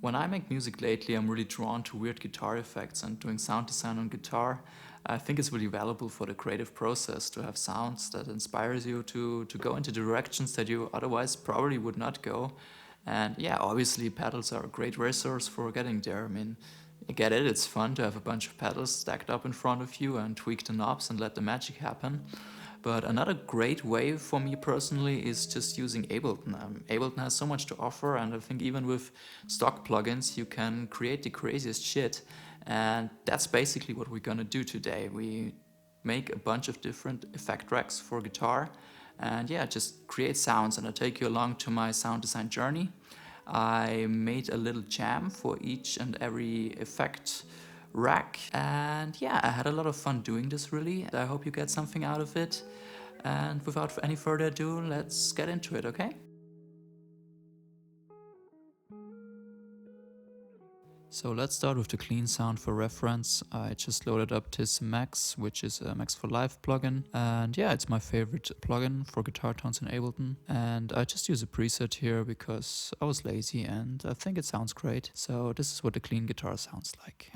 When I make music lately, I'm really drawn to weird guitar effects, and doing sound design on guitar, I think it's really valuable for the creative process to have sounds that inspires you to go into directions that you otherwise probably would not go. And yeah, obviously pedals are a great resource for getting there. I mean, I get it, it's fun to have a bunch of pedals stacked up in front of you and tweak the knobs and let the magic happen. But another great way for me personally is just using Ableton. Ableton has so much to offer, and I think even with stock plugins, you can create the craziest shit. And that's basically what we're gonna do today. We make a bunch of different effect tracks for guitar, and yeah, just create sounds. And I'll take you along to my sound design journey. I made a little jam for each and every effect rack, and yeah, I had a lot of fun doing this really. I hope you get something out of it, and without any further ado, let's get into it, okay? So let's start with the clean sound for reference. I just loaded up this Max, which is a Max for Live plugin. And yeah, it's my favorite plugin for guitar tones in Ableton. And I just use a preset here because I was lazy and I think it sounds great. So this is what the clean guitar sounds like.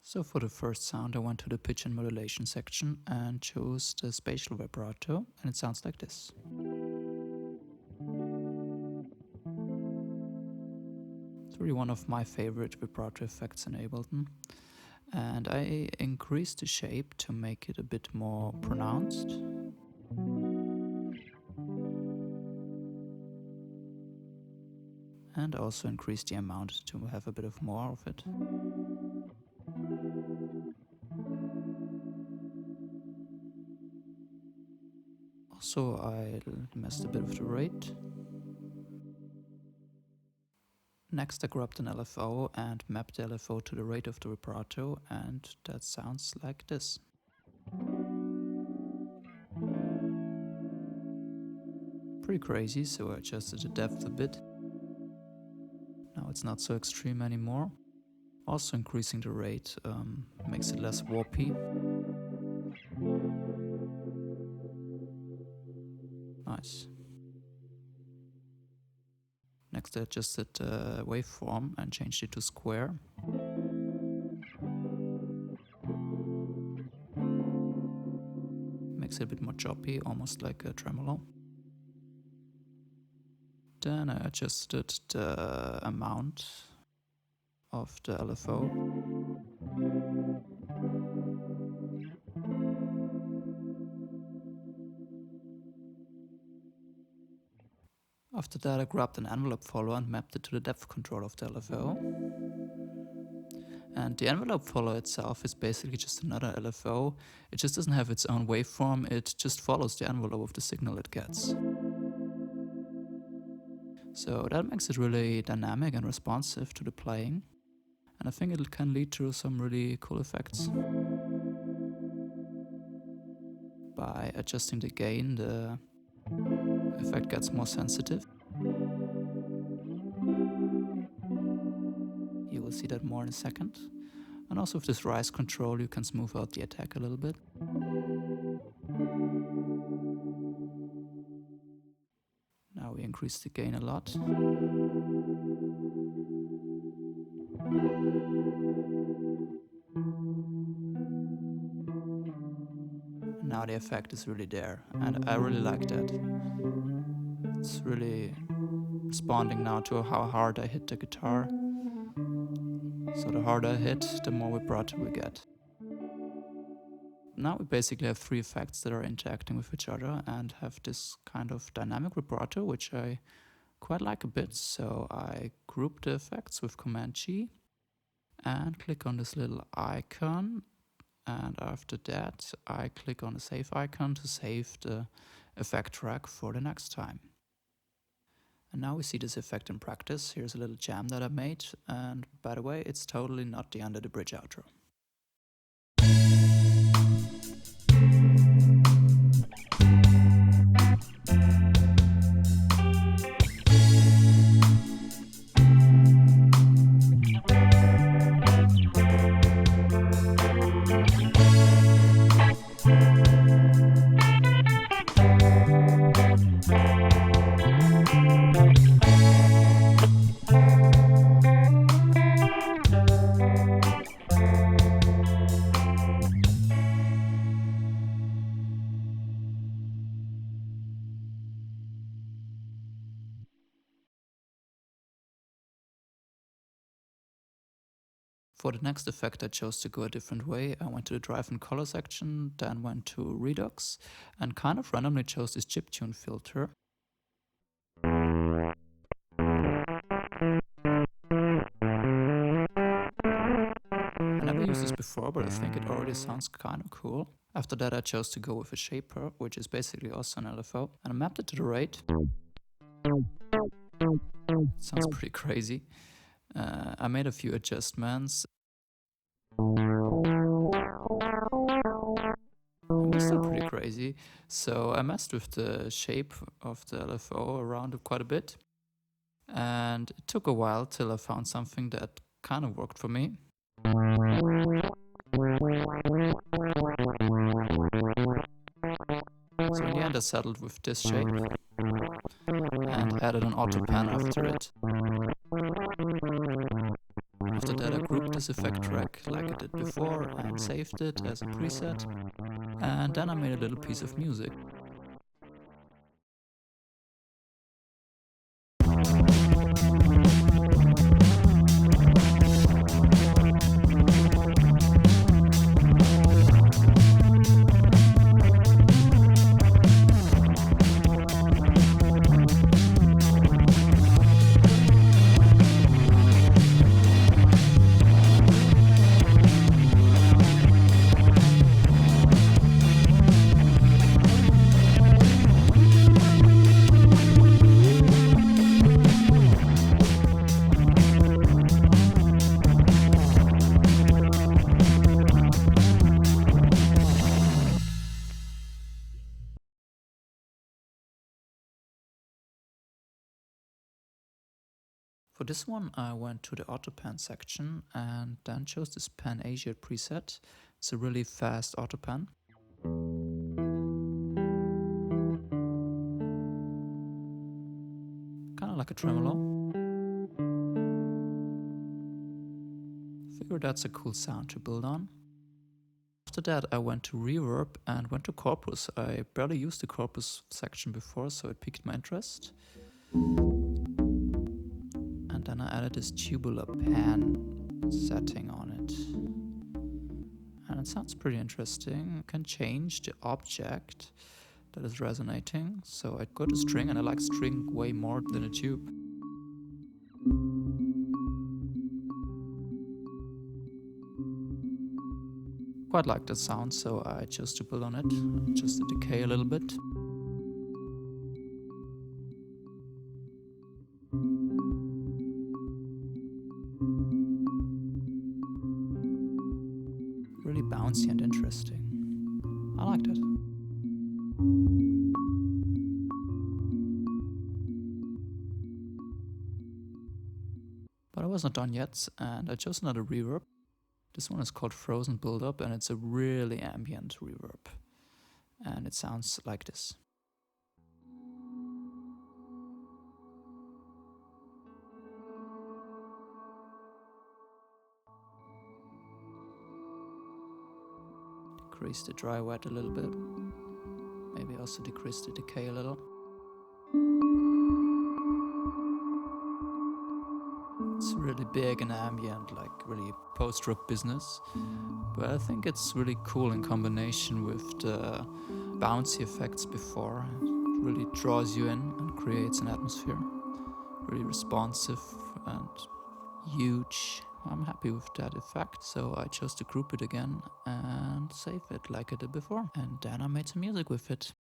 So for the first sound, I went to the pitch and modulation section and chose the spatial vibrato, and it sounds like this. It's really one of my favorite vibrato effects in Ableton. And I increased the shape to make it a bit more pronounced. And also increased the amount to have a bit of more of it. Also, I messed a bit with the rate. Next, I grabbed an LFO and mapped the LFO to the rate of the vibrato, and that sounds like this. Pretty crazy, so I adjusted the depth a bit. Now it's not so extreme anymore. Also increasing the rate makes it less warpy. Nice. Next I adjusted the waveform and changed it to square. Makes it a bit more choppy, almost like a tremolo. Then I adjusted the amount of the LFO. After that I grabbed an envelope follower and mapped it to the depth control of the LFO. And the envelope follower itself is basically just another LFO. It just doesn't have its own waveform, it just follows the envelope of the signal it gets. So that makes it really dynamic and responsive to the playing. And I think it can lead to some really cool effects. By adjusting the gain, the effect gets more sensitive. You will see that more in a second. And also with this rise control, you can smooth out the attack a little bit. Now we increase the gain a lot. Now the effect is really there, and I really like that. It's really responding now to how hard I hit the guitar. So the harder I hit, the more vibrato we get. Now we basically have three effects that are interacting with each other and have this kind of dynamic vibrato, which I quite like a bit. So I group the effects with Command G and click on this little icon. And after that, I click on the save icon to save the effect track for the next time. And now we see this effect in practice. Here's a little jam that I made. And by the way, it's totally not the Under the Bridge outro. For the next effect, I chose to go a different way. I went to the drive and color section, then went to Redux, and kind of randomly chose this chiptune filter. I never used this before, but I think it already sounds kind of cool. After that, I chose to go with a shaper, which is basically also an LFO, and I mapped it to the rate. It sounds pretty crazy. I made a few adjustments. And it's still pretty crazy. So I messed with the shape of the LFO around it quite a bit. And it took a while till I found something that kind of worked for me. So in the end I settled with this shape and added an auto pan after it. After that I grouped this effect track like I did before and saved it as a preset, and then I made a little piece of music. For this one I went to the auto pan section and then chose this Pan Asia preset. It's a really fast auto pan. Kind of like a tremolo. Figured that's a cool sound to build on. After that I went to reverb and went to corpus. I barely used the corpus section before, so it piqued my interest. And then I added this tubular pan setting on it. And it sounds pretty interesting. You can change the object that is resonating. So I got a string, and I like string way more than a tube. Quite like that sound, so I chose to build on it, just the decay a little bit. Really bouncy and interesting. I liked it. But I was not done yet, and I chose another reverb. This one is called Frozen Build-Up, and it's a really ambient reverb. And it sounds like this. Decrease the dry wet a little bit. Maybe also decrease the decay a little. It's really big and ambient, like really post-rock business. But I think it's really cool in combination with the bouncy effects before. It really draws you in and creates an atmosphere. Really responsive and huge. I'm happy with that effect, so I chose to group it again and save it like I did before. And then I made some music with it.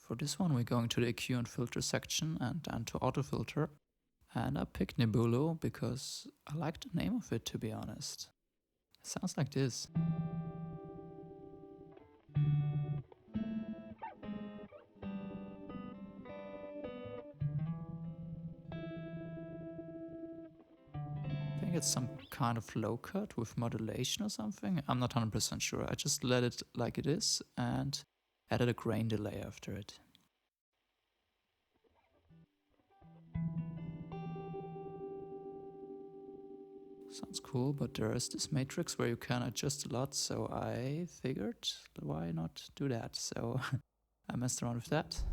For this one we're going to the EQ and filter section and then to auto filter. And I picked Nebulo because I like the name of it, to be honest. It sounds like this. think it's some kind of low cut with modulation or something. I'm not 100% sure. I just let it like it is and added a grain delay after it. Sounds cool, but there is this matrix where you can adjust a lot, so I figured why not do that. So I messed around with that.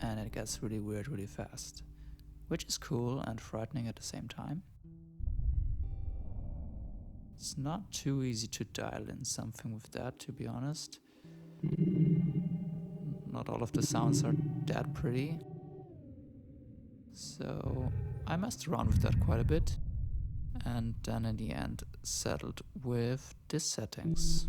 And it gets really weird really fast, which is cool and frightening at the same time. It's not too easy to dial in something with that, to be honest. Not all of the sounds are that pretty. So I messed around with that quite a bit, and then in the end settled with these settings.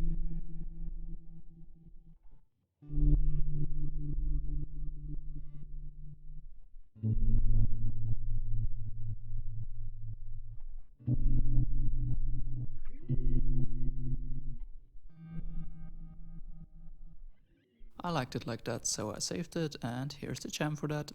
I liked it like that, so I saved it, and here's the jam for that.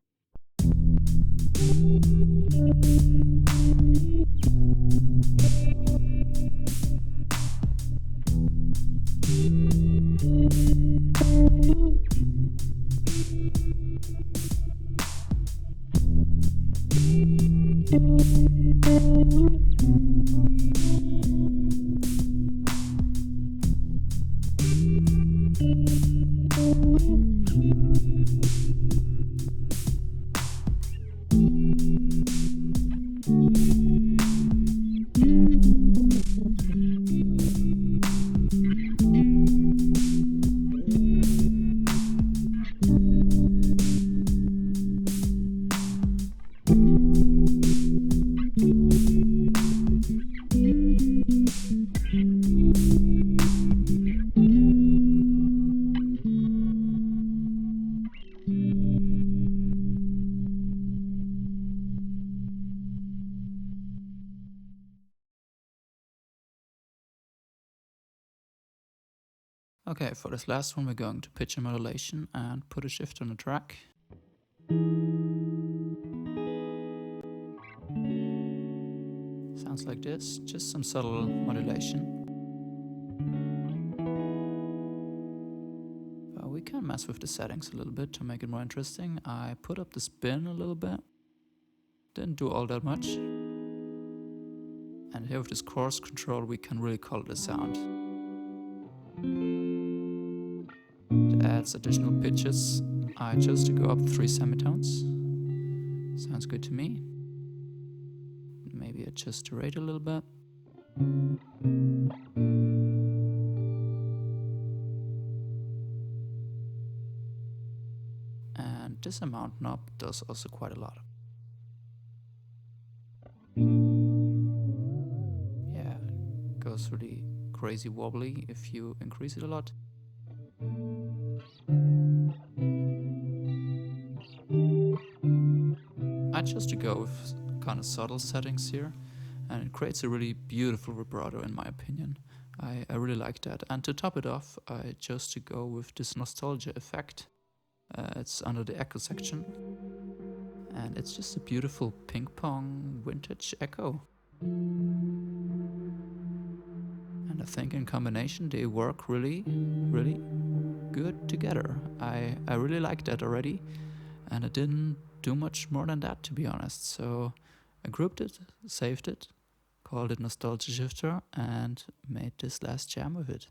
Okay, for this last one we're going to pitch and modulation and put a shift on the track. Sounds like this, just some subtle modulation. But we can mess with the settings a little bit to make it more interesting. I put up the spin a little bit, didn't do all that much. And here with this chorus control we can really call it a sound. It adds additional pitches. I chose to go up 3 semitones. Sounds good to me. Maybe adjust the rate a little bit. And this amount knob does also quite a lot. Yeah, it goes really crazy wobbly if you increase it a lot. I chose to go with kind of subtle settings here, and it creates a really beautiful vibrato in my opinion. I really like that. And to top it off, I chose to go with this nostalgia effect. It's under the echo section, and it's just a beautiful ping pong vintage echo. And I think in combination they work really good together. I really like that already, and I didn't do much more than that, to be honest. So I grouped it, saved it, called it Nostalgia Shifter, and made this last jam with it.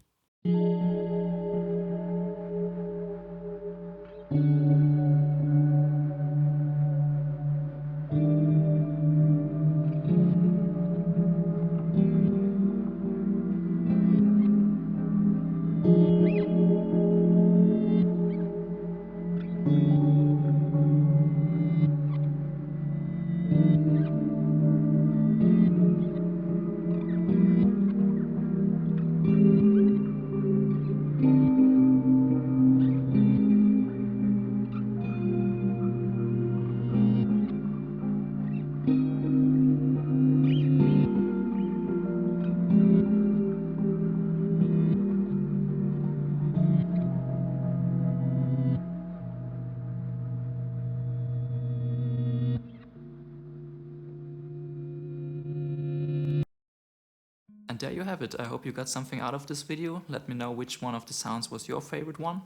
there you have it. I hope you got something out of this video. Let me know which one of the sounds was your favorite one.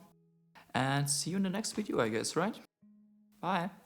And see you in the next video, I guess, right? Bye!